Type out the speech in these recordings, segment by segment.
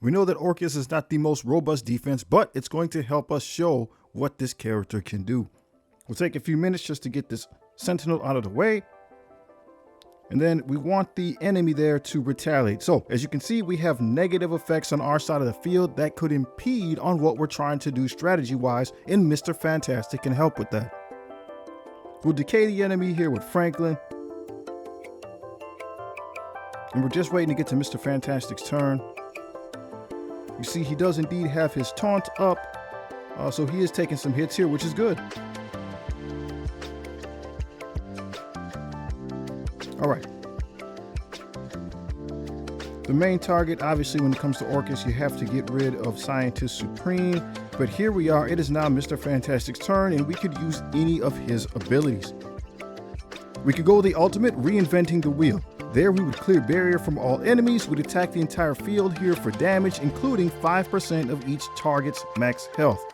We know that Orcus is not the most robust defense, but it's going to help us show what this character can do. We'll take a few minutes just to get this Sentinel out of the way. And then we want the enemy there to retaliate. So as you can see, we have negative effects on our side of the field that could impede on what we're trying to do strategy-wise, and Mr. Fantastic can help with that. We'll decay the enemy here with Franklin. And we're just waiting to get to Mr. Fantastic's turn. You see, he does indeed have his taunt up. So he is taking some hits here, which is good. All right. The main target, obviously, when it comes to Orcus, you have to get rid of Scientist Supreme. But here we are. It is now Mr. Fantastic's turn, and we could use any of his abilities. We could go the ultimate, reinventing the wheel. There we would clear barrier from all enemies. We'd attack the entire field here for damage, including 5% of each target's max health.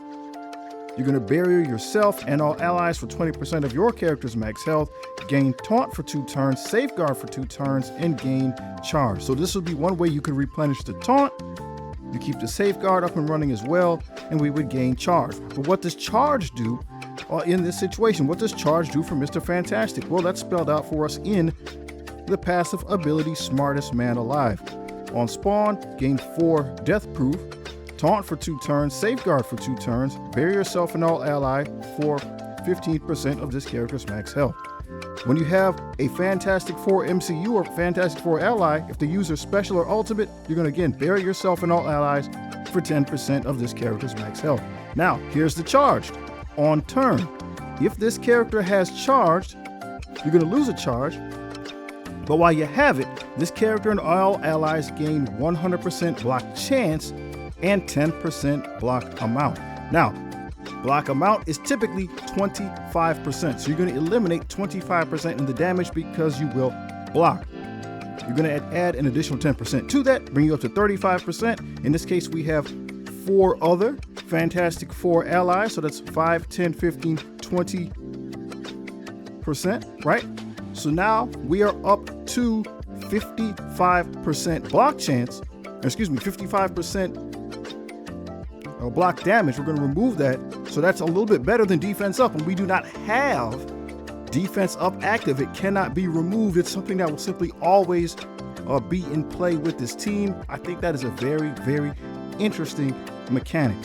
You're going to barrier yourself and all allies for 20% of your character's max health, gain taunt for 2 turns, safeguard for 2 turns, and gain charge. So this would be one way you could replenish the taunt. You keep the safeguard up and running as well, and we would gain charge. But what does charge do in this situation? What does charge do for Mr. Fantastic? Well, that's spelled out for us in the passive ability Smartest Man Alive. On spawn, gain 4 death proof, taunt for 2 turns, safeguard for 2 turns, bury yourself and all ally for 15% of this character's max health. When you have a Fantastic Four MCU or Fantastic Four ally, if they use their special or ultimate, you're going to again bury yourself and all allies for 10% of this character's max health. Now, here's the charged. On turn, if this character has charged, you're going to lose a charge. But while you have it, this character and all allies gain 100% block chance and 10% block amount. Now, block amount is typically 25%. So you're going to eliminate 25% in the damage because you will block. You're going to add an additional 10% to that, bring you up to 35%. In this case, we have 4 other Fantastic Four allies. So that's 5, 10, 15, 20%, right? So now we are up to 55% block chance, 55% block damage. We're going to remove that. So that's a little bit better than defense up. When we do not have defense up active, it cannot be removed. It's something that will simply always be in play with this team. I think that is a very, very interesting mechanic.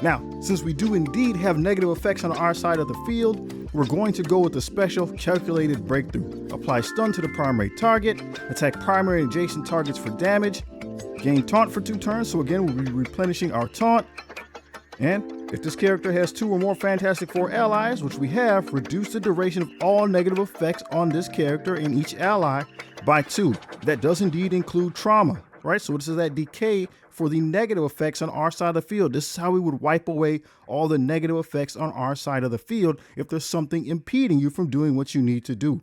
Now, since we do indeed have negative effects on our side of the field, we're going to go with the special calculated breakthrough. Apply stun to the primary target, attack primary and adjacent targets for damage, gain taunt for 2 turns. So again, we'll be replenishing our taunt. And if this character has 2 or more Fantastic Four allies, which we have, reduce the duration of all negative effects on this character and each ally by 2. That does indeed include trauma, right? So this is that decay for the negative effects on our side of the field. This is how we would wipe away all the negative effects on our side of the field if there's something impeding you from doing what you need to do.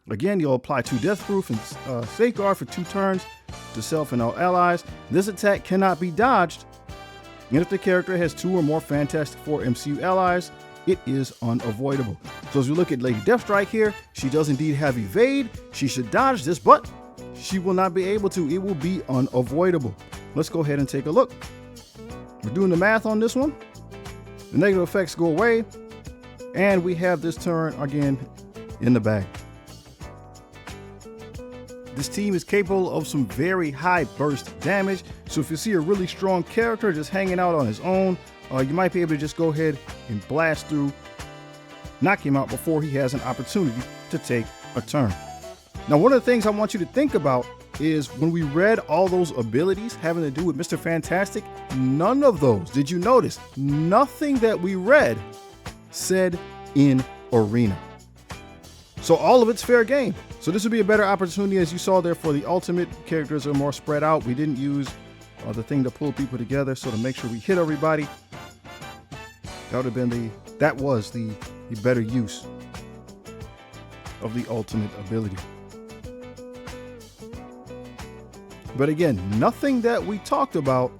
Again, you'll apply 2 death proof and safeguard for 2 turns to self and all allies. This attack cannot be dodged. And if the character has 2 or more Fantastic Four MCU allies, it is unavoidable. So as we look at Lady Deathstrike here, she does indeed have evade. She should dodge this, but she will not be able to. It will be unavoidable. Let's go ahead and take a look. We're doing the math on this one. The negative effects go away, and we have this turn again in the bag. This team is capable of some very high burst damage. So if you see a really strong character just hanging out on his own, you might be able to just go ahead and blast through, knock him out before he has an opportunity to take a turn. Now, one of the things I want you to think about is when we read all those abilities having to do with Mr. Fantastic, none of those, did you notice? Nothing that we read said in arena. So all of it's fair game. So this would be a better opportunity, as you saw there, for the ultimate. Characters are more spread out. We didn't use the thing to pull people together, so to make sure we hit everybody. That was the better use of the ultimate ability. But again, nothing that we talked about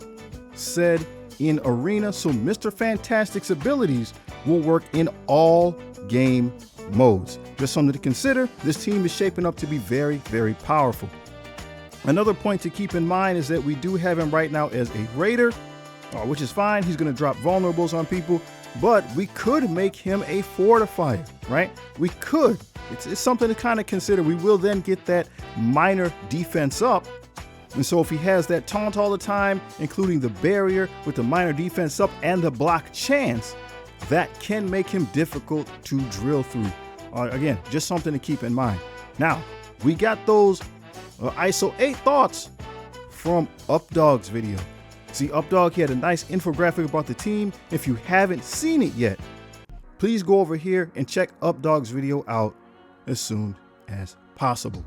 said in arena, so Mr. Fantastic's abilities will work in all game modes. Just something to consider. This team is shaping up to be very, very powerful. Another point to keep in mind is that we do have him right now as a raider, which is fine. He's going to drop vulnerables on people, but we could make him a fortifier, right? We could. It's something to kind of consider. We will then get that minor defense up. And so if he has that taunt all the time, including the barrier with the minor defense up and the block chance, that can make him difficult to drill through. Again, just something to keep in mind. Now, we got those ISO 8 thoughts from Updog's video. See, Updog, he had a nice infographic about the team. If you haven't seen it yet, please go over here and check Updog's video out as soon as possible.